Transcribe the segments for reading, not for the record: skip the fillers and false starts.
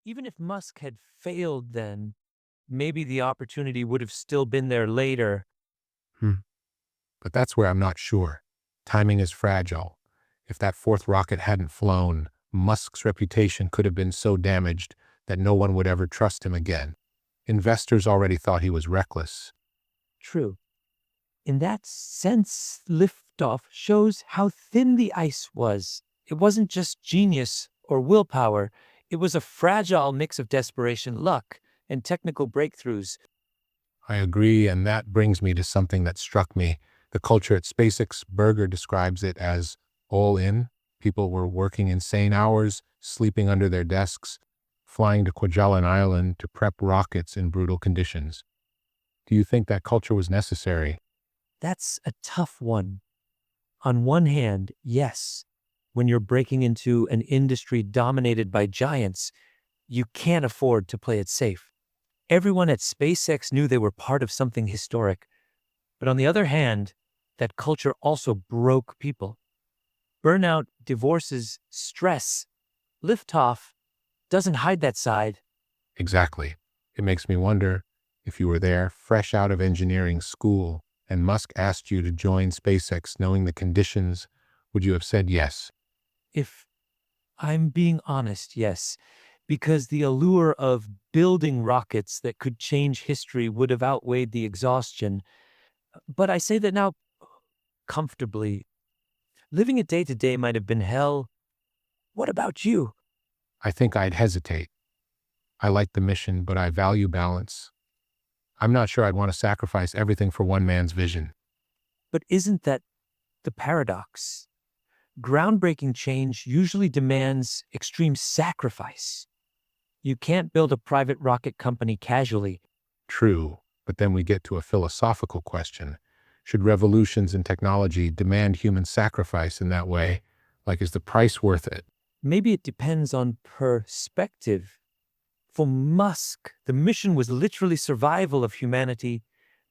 Even if Musk had failed then, maybe the opportunity would have still been there later. Hmm. But that's where I'm not sure. Timing is fragile. If that fourth rocket hadn't flown, Musk's reputation could have been so damaged that no one would ever trust him again. Investors already thought he was reckless. True. In that sense, Liftoff shows how thin the ice was. It wasn't just genius or willpower, it was a fragile mix of desperation, luck, and technical breakthroughs. I agree, and that brings me to something that struck me. The culture at SpaceX. Berger describes it as all in. People were working insane hours, sleeping under their desks, flying to Kwajalein Island to prep rockets in brutal conditions. Do you think that culture was necessary? That's a tough one. On one hand, yes, when you're breaking into an industry dominated by giants, you can't afford to play it safe. Everyone at SpaceX knew they were part of something historic. But on the other hand, that culture also broke people. Burnout, divorces, stress. Liftoff doesn't hide that side. Exactly. It makes me wonder, if you were there, fresh out of engineering school, and Musk asked you to join SpaceX knowing the conditions, would you have said yes? If I'm being honest, yes, because the allure of building rockets that could change history would have outweighed the exhaustion. But I say that now comfortably. Living it day to day might have been hell. What about you? I think I'd hesitate. I like the mission, but I value balance. I'm not sure I'd want to sacrifice everything for one man's vision. But isn't that the paradox? Groundbreaking change usually demands extreme sacrifice. You can't build a private rocket company casually. True, but then we get to a philosophical question. Should revolutions in technology demand human sacrifice in that way? Like, is the price worth it? Maybe it depends on perspective. For Musk, the mission was literally survival of humanity,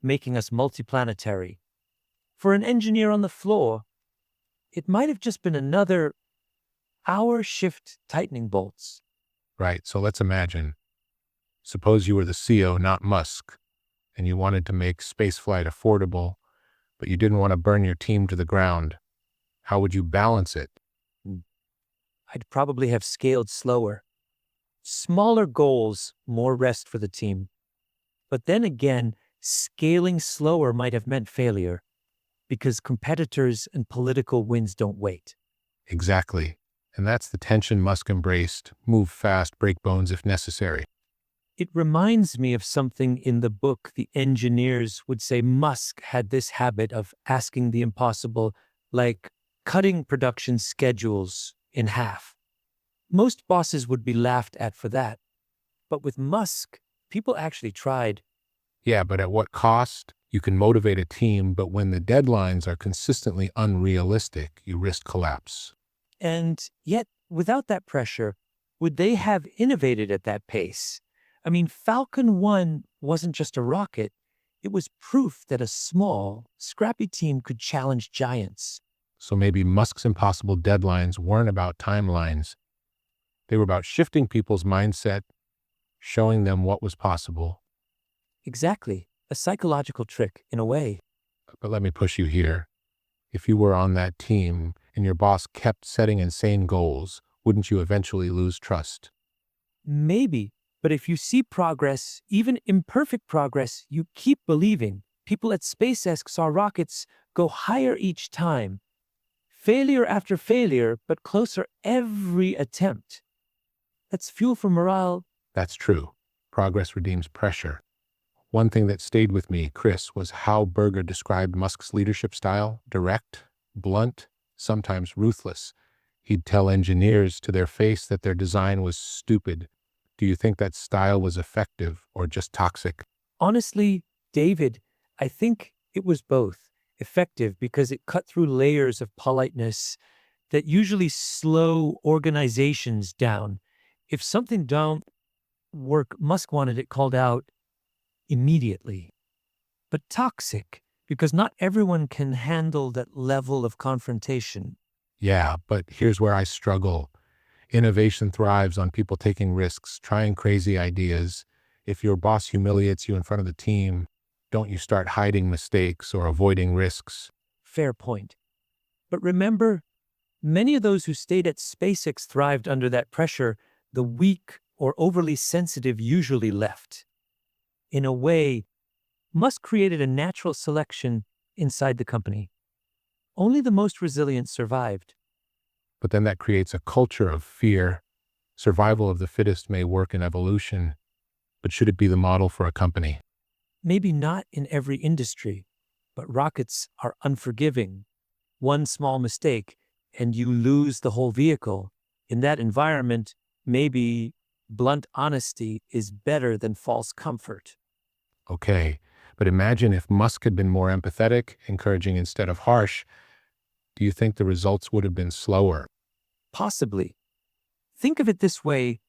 making us multiplanetary. For an engineer on the floor, it might have just been another hour shift tightening bolts. Right, so let's imagine. Suppose you were the CEO, not Musk, and you wanted to make spaceflight affordable, but you didn't want to burn your team to the ground. How would you balance it? I'd probably have scaled slower. Smaller goals, more rest for the team. But then again, scaling slower might have meant failure, because competitors and political wins don't wait. Exactly. And that's the tension Musk embraced. Move fast, break bones if necessary. It reminds me of something in the book. The engineers would say Musk had this habit of asking the impossible, like cutting production schedules in half. Most bosses would be laughed at for that. But with Musk, people actually tried. Yeah, but at what cost? You can motivate a team, but when the deadlines are consistently unrealistic, you risk collapse. And yet, without that pressure, would they have innovated at that pace? I mean, Falcon 1 wasn't just a rocket, it was proof that a small, scrappy team could challenge giants. So maybe Musk's impossible deadlines weren't about timelines. They were about shifting people's mindset, showing them what was possible. Exactly, a psychological trick, in a way. But let me push you here. If you were on that team and your boss kept setting insane goals, wouldn't you eventually lose trust? Maybe, but if you see progress, even imperfect progress, you keep believing. People at SpaceX saw rockets go higher each time. Failure after failure, but closer every attempt. That's fuel for morale. That's true. Progress redeems pressure. One thing that stayed with me, Chris, was how Berger described Musk's leadership style: direct, blunt, sometimes ruthless. He'd tell engineers to their face that their design was stupid. Do you think that style was effective or just toxic? Honestly, David, I think it was both. Effective because it cut through layers of politeness that usually slow organizations down. If something don't work, Musk wanted it called out immediately. But toxic because not everyone can handle that level of confrontation. Yeah, but here's where I struggle. Innovation thrives on people taking risks, trying crazy ideas. If your boss humiliates you in front of the team, don't you start hiding mistakes or avoiding risks. Fair point. But remember, many of those who stayed at SpaceX thrived under that pressure. The weak or overly sensitive usually left. In a way, Musk created a natural selection inside the company. Only the most resilient survived. But then that creates a culture of fear. Survival of the fittest may work in evolution, but should it be the model for a company? Maybe not in every industry, but rockets are unforgiving. One small mistake, and you lose the whole vehicle. In that environment, maybe blunt honesty is better than false comfort. Okay, but imagine if Musk had been more empathetic, encouraging instead of harsh. Do you think the results would have been slower? Possibly. Think of it this way: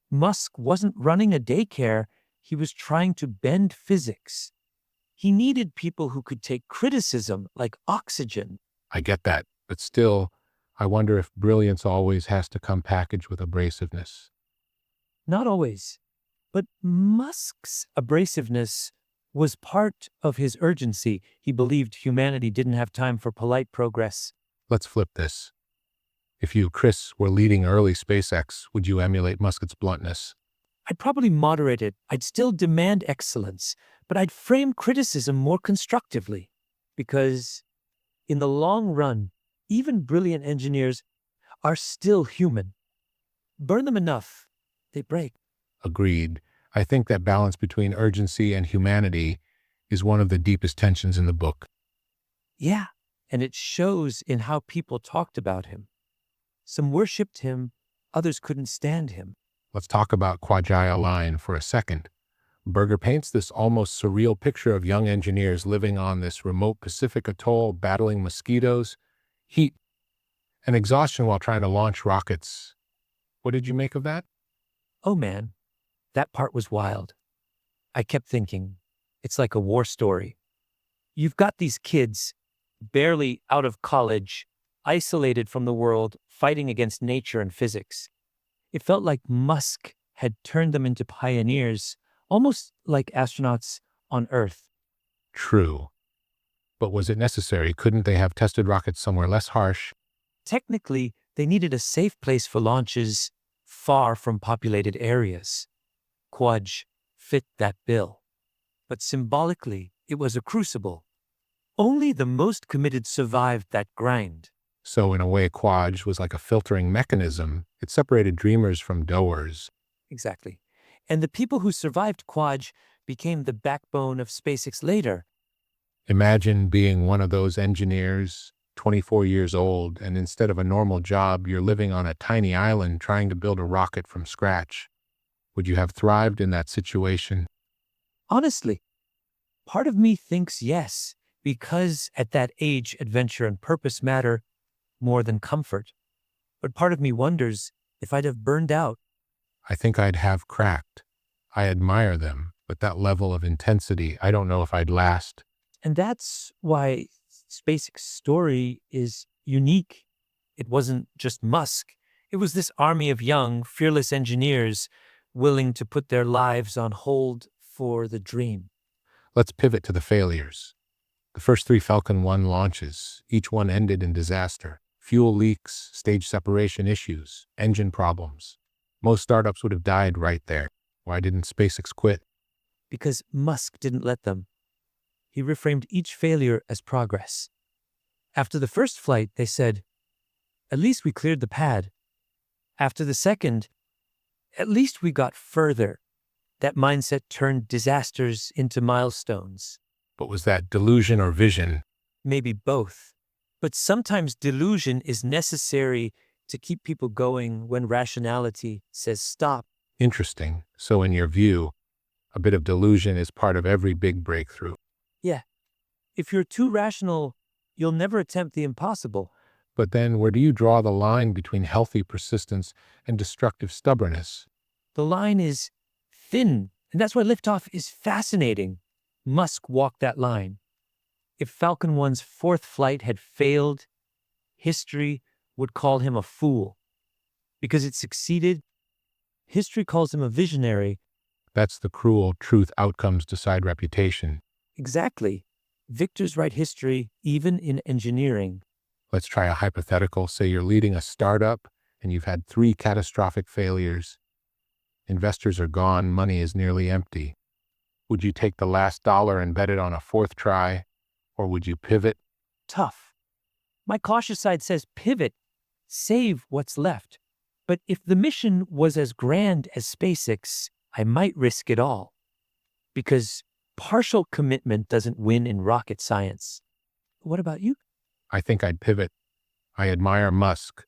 Musk wasn't running a daycare, he was trying to bend physics. He needed people who could take criticism like oxygen. I get that, but still, I wonder if brilliance always has to come packaged with abrasiveness. Not always. But Musk's abrasiveness was part of his urgency. He believed humanity didn't have time for polite progress. Let's flip this. If you, Chris, were leading early SpaceX, would you emulate Musk's bluntness? I'd probably moderate it. I'd still demand excellence, but I'd frame criticism more constructively. Because in the long run, even brilliant engineers are still human. Burn them enough, they break. Agreed. I think that balance between urgency and humanity is one of the deepest tensions in the book. Yeah, and it shows in how people talked about him. Some worshipped him, others couldn't stand him. Let's talk about Kwajaya Line for a second. Berger paints this almost surreal picture of young engineers living on this remote Pacific atoll, battling mosquitoes, heat, and exhaustion while trying to launch rockets. What did you make of that? Oh man, that part was wild. I kept thinking, it's like a war story. You've got these kids, barely out of college, isolated from the world, fighting against nature and physics. It felt like Musk had turned them into pioneers, almost like astronauts on Earth. True. But was it necessary? Couldn't they have tested rockets somewhere less harsh? Technically, they needed a safe place for launches far from populated areas. Quaj fit that bill. But symbolically, it was a crucible. Only the most committed survived that grind. So in a way, Kwaj was like a filtering mechanism. It separated dreamers from doers. Exactly. And the people who survived Quaj became the backbone of SpaceX later. Imagine being one of those engineers, 24 years old, and instead of a normal job, you're living on a tiny island trying to build a rocket from scratch. Would you have thrived in that situation? Honestly, part of me thinks yes, because at that age, adventure and purpose matter more than comfort. But part of me wonders if I'd have burned out. I think I'd have cracked. I admire them, but that level of intensity, I don't know if I'd last. And that's why SpaceX's story is unique. It wasn't just Musk. It was this army of young, fearless engineers willing to put their lives on hold for the dream. Let's pivot to the failures. The first 3 Falcon 1 launches, each one ended in disaster. Fuel leaks, stage separation issues, engine problems. Most startups would have died right there. Why didn't SpaceX quit? Because Musk didn't let them. He reframed each failure as progress. After the first flight, they said, "At least we cleared the pad." After the second, "At least we got further." That mindset turned disasters into milestones. But was that delusion or vision? Maybe both. But sometimes delusion is necessary to keep people going when rationality says stop. Interesting. So in your view, a bit of delusion is part of every big breakthrough. Yeah. If you're too rational, you'll never attempt the impossible. But then where do you draw the line between healthy persistence and destructive stubbornness? The line is thin, and that's why Liftoff is fascinating. Musk walked that line. If Falcon 1's 4th flight had failed, history would call him a fool. Because it succeeded, history calls him a visionary. That's the cruel truth: outcomes decide reputation. Exactly. Victors write history, even in engineering. Let's try a hypothetical. Say you're leading a startup and you've had 3 catastrophic failures. Investors are gone, money is nearly empty. Would you take the last dollar and bet it on a 4th try? Or would you pivot? Tough. My cautious side says pivot, save what's left. But if the mission was as grand as SpaceX, I might risk it all. Because partial commitment doesn't win in rocket science. What about you? I think I'd pivot. I admire Musk,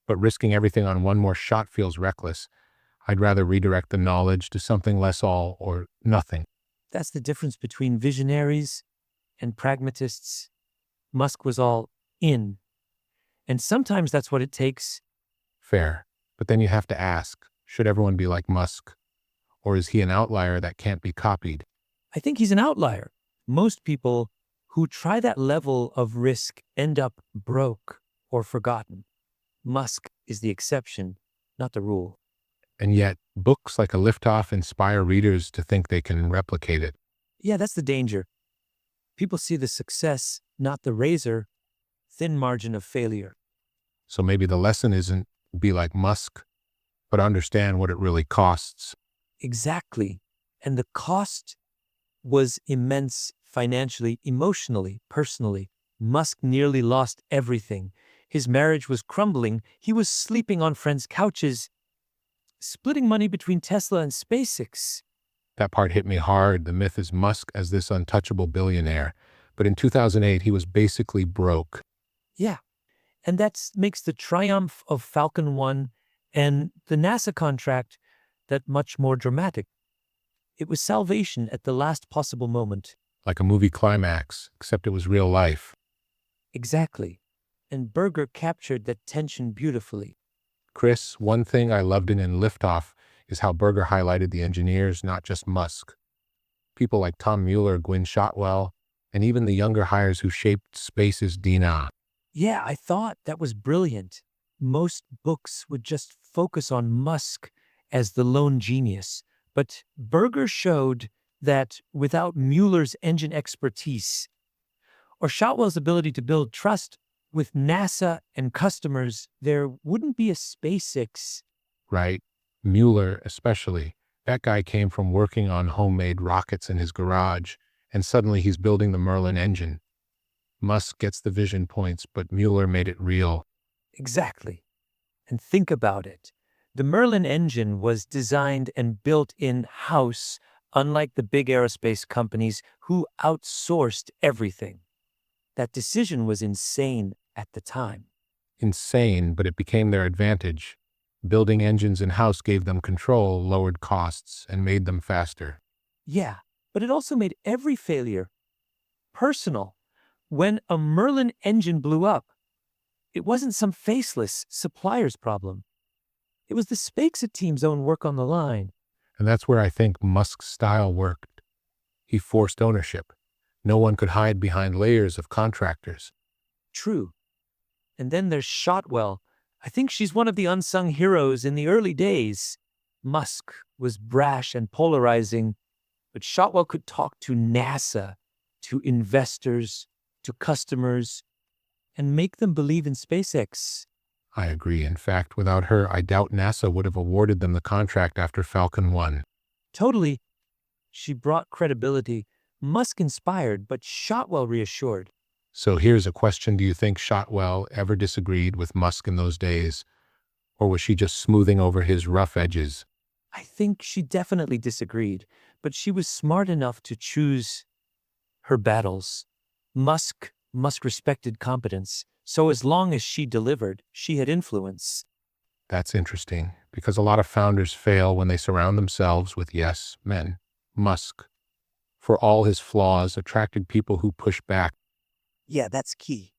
but risking everything on one more shot feels reckless. I'd rather redirect the knowledge to something less all or nothing. That's the difference between visionaries and pragmatists. Musk was all in. And sometimes that's what it takes. Fair. But then you have to ask, should everyone be like Musk? Or is he an outlier that can't be copied? I think he's an outlier. Most people who try that level of risk end up broke or forgotten. Musk is the exception, not the rule. And yet, books like a Liftoff inspire readers to think they can replicate it. Yeah, that's the danger. People see the success, not the razor, thin margin of failure. So maybe the lesson isn't be like Musk, but understand what it really costs. Exactly. And the cost was immense financially, emotionally, personally. Musk nearly lost everything. His marriage was crumbling. He was sleeping on friends' couches, splitting money between Tesla and SpaceX. That part hit me hard. The myth is Musk as this untouchable billionaire. But in 2008, he was basically broke. Yeah. And that makes the triumph of Falcon 1 and the NASA contract that much more dramatic. It was salvation at the last possible moment. Like a movie climax, except it was real life. Exactly. And Berger captured that tension beautifully. Chris, one thing I loved in Liftoff is how Berger highlighted the engineers, not just Musk. People like Tom Mueller, Gwynne Shotwell, and even the younger hires who shaped space's DNA. Yeah, I thought that was brilliant. Most books would just focus on Musk as the lone genius, but Berger showed that without Mueller's engine expertise or Shotwell's ability to build trust with NASA and customers, there wouldn't be a SpaceX. Right? Mueller, especially. That guy came from working on homemade rockets in his garage, and suddenly he's building the Merlin engine. Musk gets the vision points, but Mueller made it real. Exactly. And think about it. The Merlin engine was designed and built in-house, unlike the big aerospace companies who outsourced everything. That decision was insane at the time. Insane, but it became their advantage. Building engines in-house gave them control, lowered costs, and made them faster. Yeah, but it also made every failure personal. When a Merlin engine blew up, it wasn't some faceless supplier's problem. It was the SpaceX team's own work on the line. And that's where I think Musk's style worked. He forced ownership. No one could hide behind layers of contractors. True. And then there's Shotwell. I think she's one of the unsung heroes in the early days. Musk was brash and polarizing, but Shotwell could talk to NASA, to investors, to customers, and make them believe in SpaceX. I agree. In fact, without her, I doubt NASA would have awarded them the contract after Falcon 1. Totally. She brought credibility. Musk inspired, but Shotwell reassured. So here's a question. Do you think Shotwell ever disagreed with Musk in those days? Or was she just smoothing over his rough edges? I think she definitely disagreed, but she was smart enough to choose her battles. Musk respected competence, so as long as she delivered, she had influence. That's interesting, because a lot of founders fail when they surround themselves with yes men. Musk, for all his flaws, attracted people who push back. Yeah, that's key.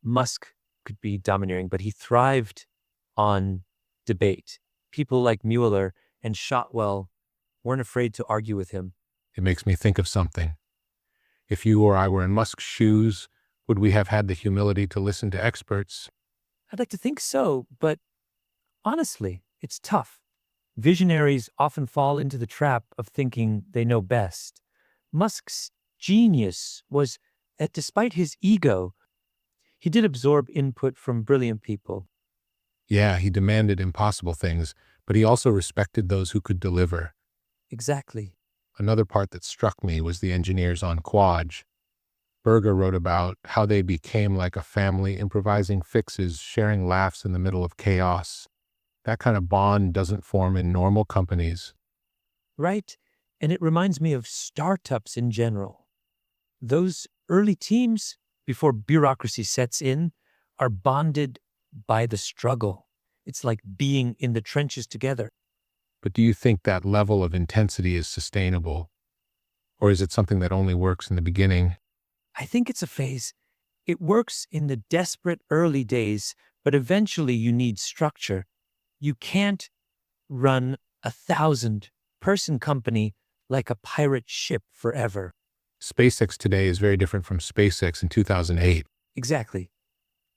Musk could be domineering, but he thrived on debate. People like Mueller and Shotwell weren't afraid to argue with him. It makes me think of something. If you or I were in Musk's shoes, would we have had the humility to listen to experts? I'd like to think so, but Honestly, it's tough. Visionaries often fall into the trap of thinking they know best. Musk's genius was that despite his ego, he did absorb input from brilliant people. Yeah, he demanded impossible things, but he also respected those who could deliver. Exactly. Another part that struck me was the engineers on Quad. Berger wrote about how they became like a family, improvising fixes, sharing laughs in the middle of chaos. That kind of bond doesn't form in normal companies. Right? And it reminds me of startups in general. Those early teams, before bureaucracy sets in, are bonded by the struggle. It's like being in the trenches together. But do you think that level of intensity is sustainable? Or is it something that only works in the beginning? I think it's a phase. It works in the desperate early days, but eventually you need structure. You can't run 1,000-person company like a pirate ship forever. SpaceX today is very different from SpaceX in 2008. Exactly.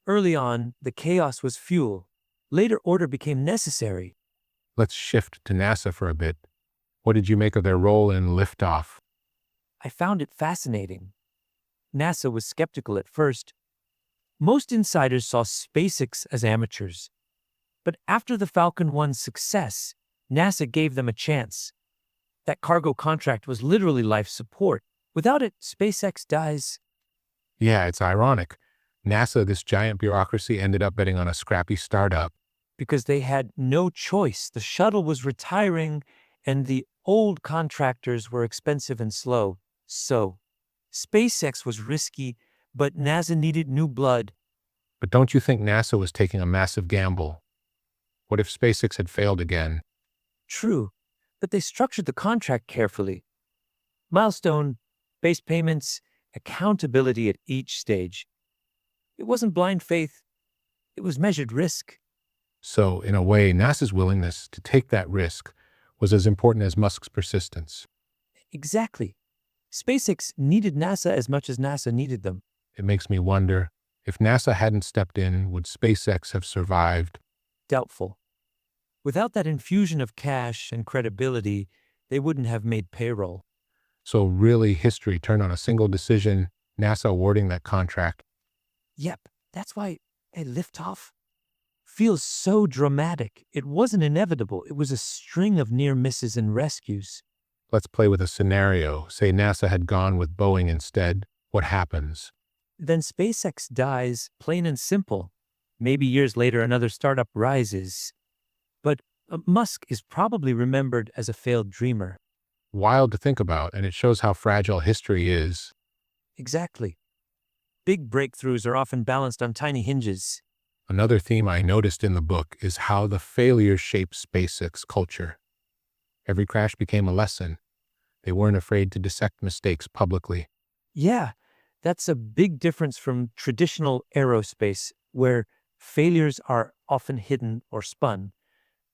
Early on, the chaos was fuel. Later, order became necessary. Let's shift to NASA for a bit. What did you make of their role in Liftoff? I found it fascinating. NASA was skeptical at first. Most insiders saw SpaceX as amateurs. But after the Falcon 1's success, NASA gave them a chance. That cargo contract was literally life support. Without it, SpaceX dies. Yeah, it's ironic. NASA, this giant bureaucracy, ended up betting on a scrappy startup. Because they had no choice. The shuttle was retiring, and the old contractors were expensive and slow. So, SpaceX was risky, but NASA needed new blood. But don't you think NASA was taking a massive gamble? What if SpaceX had failed again? True, but they structured the contract carefully. Milestone, base payments, accountability at each stage. It wasn't blind faith, it was measured risk. So, in a way, NASA's willingness to take that risk was as important as Musk's persistence. Exactly. SpaceX needed NASA as much as NASA needed them. It makes me wonder, if NASA hadn't stepped in, would SpaceX have survived? Doubtful. Without that infusion of cash and credibility, they wouldn't have made payroll. So really, history turned on a single decision, NASA awarding that contract. Yep, that's why a liftoff feels so dramatic. It wasn't inevitable, it was a string of near misses and rescues. Let's play with a scenario. Say NASA had gone with Boeing instead. What happens? Then SpaceX dies, plain and simple. Maybe years later, another startup rises. But Musk is probably remembered as a failed dreamer. Wild to think about, and it shows how fragile history is. Exactly. Big breakthroughs are often balanced on tiny hinges. Another theme I noticed in the book is how the failures shaped SpaceX culture. Every crash became a lesson. They weren't afraid to dissect mistakes publicly. Yeah, that's a big difference from traditional aerospace, where failures are often hidden or spun.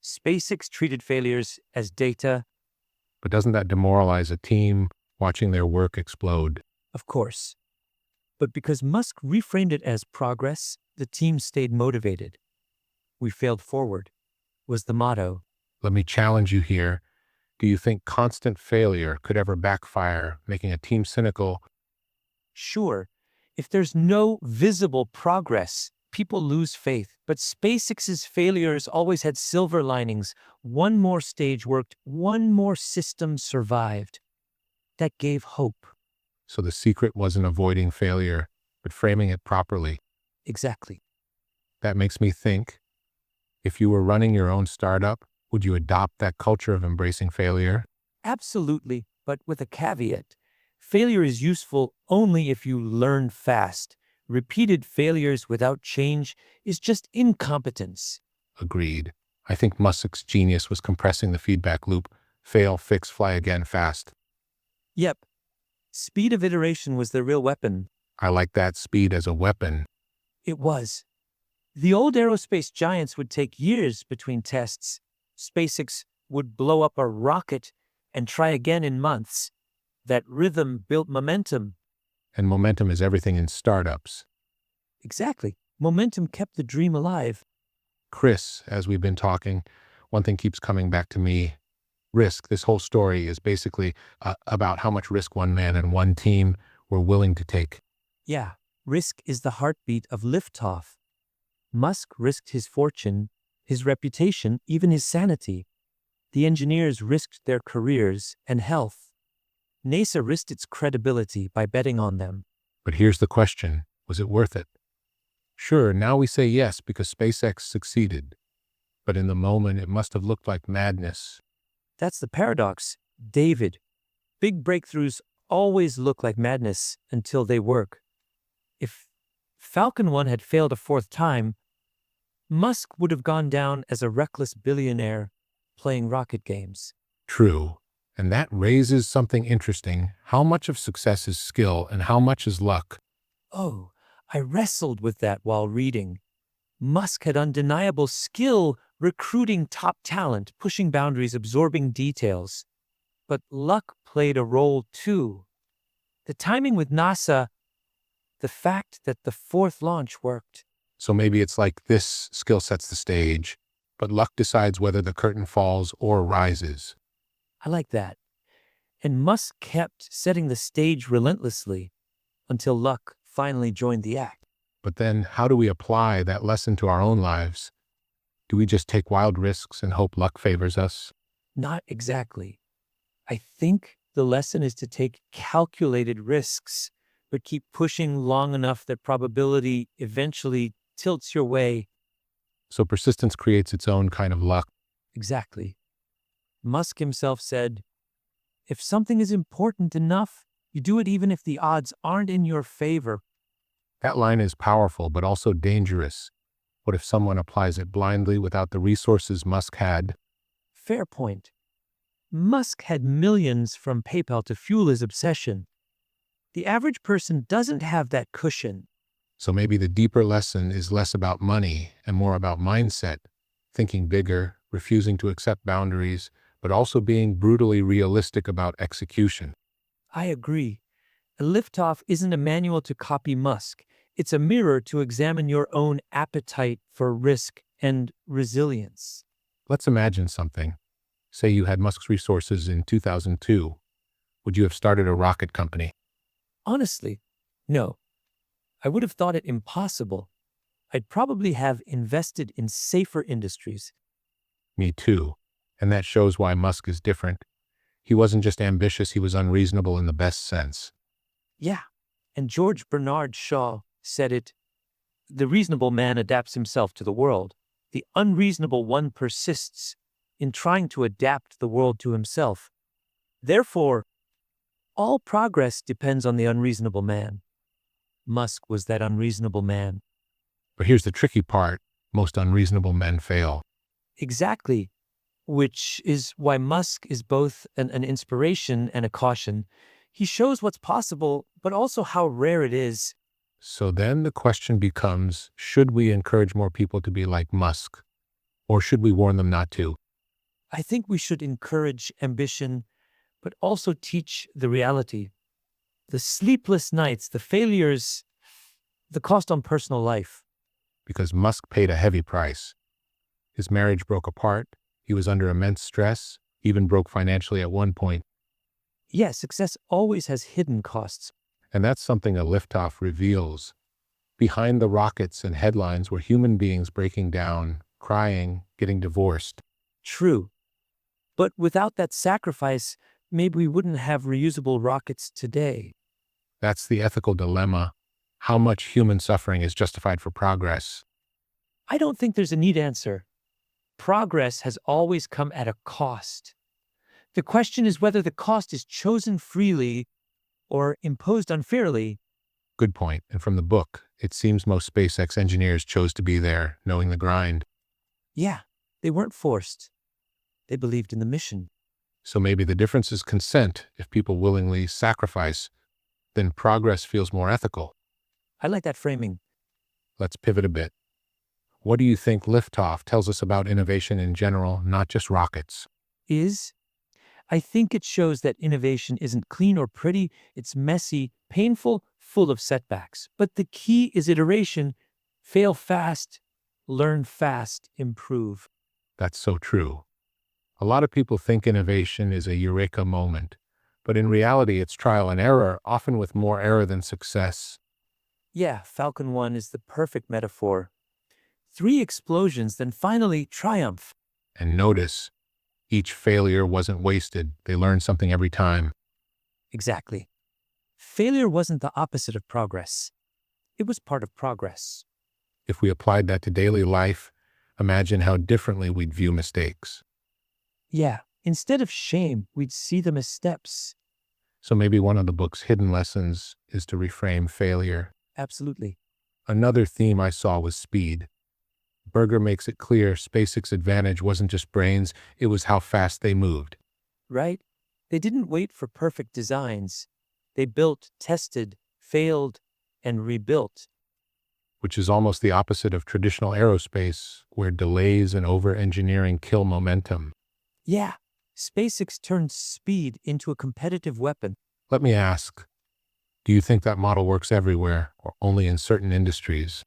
SpaceX treated failures as data, But doesn't that demoralize a team watching their work explode? of course. But because Musk reframed it as progress, the team stayed motivated. We failed forward, was the motto. Let me challenge you here. Do you think constant failure could ever backfire, making a team cynical? Sure, if there's no visible progress, people lose faith. But SpaceX's failures always had silver linings. One more stage worked, one more system survived. That gave hope. So the secret wasn't avoiding failure, but framing it properly. Exactly. That makes me think, if you were running your own startup, would you adopt that culture of embracing failure? Absolutely, but with a caveat. Failure is useful only if you learn fast. Repeated failures without change is just incompetence. Agreed. I think Musk's genius was compressing the feedback loop. Fail, fix, fly again fast. Yep. Speed of iteration was the real weapon. I like that, speed as a weapon. It was. The old aerospace giants would take years between tests. SpaceX would blow up a rocket and try again in months. That rhythm built momentum. And momentum is everything in startups. Exactly. Momentum kept the dream alive. Chris, as we've been talking, one thing keeps coming back to me. Risk. This whole story is basically about how much risk one man and one team were willing to take. Yeah, risk is the heartbeat of Liftoff. Musk risked his fortune, his reputation, even his sanity. The engineers risked their careers and health. NASA risked its credibility by betting on them. But here's the question. Was it worth it? Sure, now we say yes because SpaceX succeeded. But in the moment, it must have looked like madness. That's the paradox, David. Big breakthroughs always look like madness until they work. If Falcon 1 had failed a fourth time, Musk would have gone down as a reckless billionaire playing rocket games. True. And that raises something interesting. How much of success is skill and how much is luck? Oh, I wrestled with that while reading. Musk had undeniable skill recruiting top talent, pushing boundaries, absorbing details. But luck played a role too. The timing with NASA, the fact that the fourth launch worked. So maybe it's like this skill sets the stage, but luck decides whether the curtain falls or rises. I like that. And Musk kept setting the stage relentlessly until luck finally joined the act. But then how do we apply that lesson to our own lives? Do we just take wild risks and hope luck favors us? Not exactly. I think the lesson is to take calculated risks, but keep pushing long enough that probability eventually tilts your way. So persistence creates its own kind of luck. Exactly. Musk himself said, if something is important enough, you do it even if the odds aren't in your favor. That line is powerful, but also dangerous. What if someone applies it blindly without the resources Musk had? Fair point. Musk had millions from PayPal to fuel his obsession. The average person doesn't have that cushion. So maybe the deeper lesson is less about money and more about mindset, thinking bigger, refusing to accept boundaries, but also being brutally realistic about execution. I agree. A liftoff isn't a manual to copy Musk. It's a mirror to examine your own appetite for risk and resilience. Let's imagine something. Say you had Musk's resources in 2002. Would you have started a rocket company? Honestly, no. I would have thought it impossible. I'd probably have invested in safer industries. Me too. And that shows why Musk is different. He wasn't just ambitious, he was unreasonable in the best sense. Yeah, and George Bernard Shaw said it, the reasonable man adapts himself to the world. The unreasonable one persists in trying to adapt the world to himself. Therefore, all progress depends on the unreasonable man. Musk was that unreasonable man. But here's the tricky part. Most unreasonable men fail. Exactly, which is why Musk is both an inspiration and a caution. He shows what's possible, but also how rare it is. So then the question becomes, should we encourage more people to be like Musk? Or should we warn them not to? I think we should encourage ambition, but also teach the reality. The sleepless nights, the failures, the cost on personal life. Because Musk paid a heavy price. His marriage broke apart. He was under immense stress, even broke financially at one point. Yes, success always has hidden costs. And that's something a liftoff reveals. Behind the rockets and headlines were human beings breaking down, crying, getting divorced. True. But without that sacrifice, maybe we wouldn't have reusable rockets today. That's the ethical dilemma. How much human suffering is justified for progress? I don't think there's a neat answer. Progress has always come at a cost. The question is whether the cost is chosen freely or imposed unfairly. Good point. And from the book, it seems most SpaceX engineers chose to be there, knowing the grind. Yeah, they weren't forced. They believed in the mission. So maybe the difference is consent. If people willingly sacrifice, then progress feels more ethical. I like that framing. Let's pivot a bit. What do you think Liftoff tells us about innovation in general, not just rockets? I think it shows that innovation isn't clean or pretty. It's messy, painful, full of setbacks. But the key is iteration. Fail fast, Learn fast, improve. That's so true. A lot of people think innovation is a eureka moment, but in reality, it's trial and error, often with more error than success. Yeah, Falcon 1 is the perfect metaphor. 3 explosions, then finally triumph. And notice, each failure wasn't wasted. They learned something every time. Exactly. Failure wasn't the opposite of progress. It was part of progress. If we applied that to daily life, imagine how differently we'd view mistakes. Yeah, instead of shame, we'd see them as steps. So maybe one of the book's hidden lessons is to reframe failure. Absolutely. Another theme I saw was speed. Berger makes it clear SpaceX's advantage wasn't just brains, it was how fast they moved. Right? They didn't wait for perfect designs. They built, tested, failed, and rebuilt. Which is almost the opposite of traditional aerospace, where delays and over-engineering kill momentum. Yeah, SpaceX turned speed into a competitive weapon. Let me ask, do you think that model works everywhere or only in certain industries?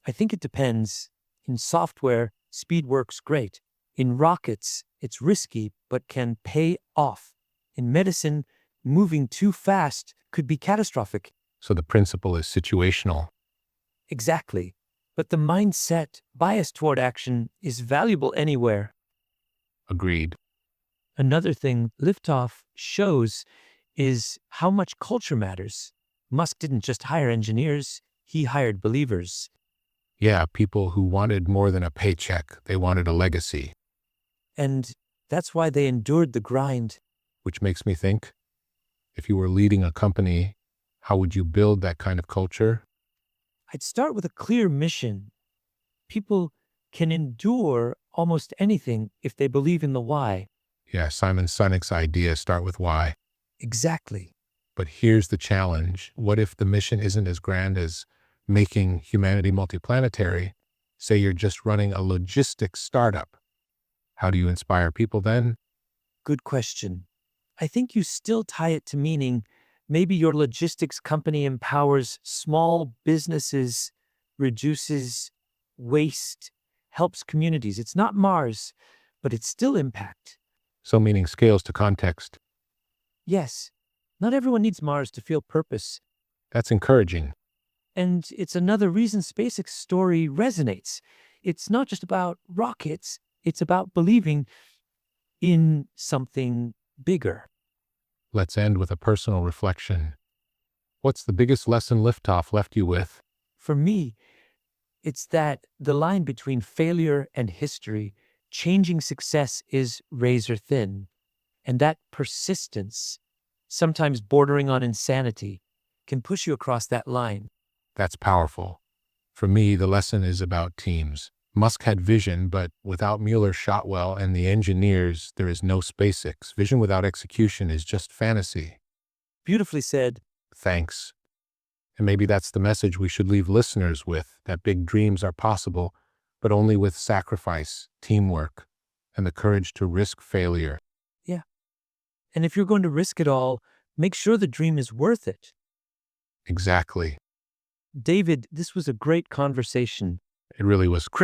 I think it depends. In software, speed works great. In rockets, it's risky but can pay off. In medicine, moving too fast could be catastrophic. So the principle is situational. Exactly. But the mindset, bias toward action, is valuable anywhere. Agreed. Another thing Liftoff shows is how much culture matters. Musk didn't just hire engineers, he hired believers. Yeah, people who wanted more than a paycheck, they wanted a legacy. And that's why they endured the grind. Which makes me think, if you were leading a company, how would you build that kind of culture? I'd start with a clear mission. People can endure almost anything if they believe in the why. Yeah, Simon Sinek's idea, start with why. Exactly. But here's the challenge. What if the mission isn't as grand as making humanity multiplanetary? Say you're just running a logistics startup. How do you inspire people then? Good question. I think you still tie it to meaning. Maybe your logistics company empowers small businesses, reduces waste, helps communities. It's not Mars, but it's still impact. So meaning scales to context. Yes, not everyone needs Mars to feel purpose. That's encouraging. And it's another reason SpaceX's story resonates. It's not just about rockets, it's about believing in something bigger. Let's end with a personal reflection. What's the biggest lesson Liftoff left you with? For me, it's that the line between failure and history, changing success is razor thin. And that persistence, sometimes bordering on insanity, can push you across that line. That's powerful. For me, the lesson is about teams. Musk had vision, but without Mueller, Shotwell, and the engineers, there is no SpaceX. Vision without execution is just fantasy. Beautifully said. Thanks. And maybe that's the message we should leave listeners with, that big dreams are possible, but only with sacrifice, teamwork, and the courage to risk failure. Yeah. And if you're going to risk it all, make sure the dream is worth it. Exactly. David, this was a great conversation. It really was crisp.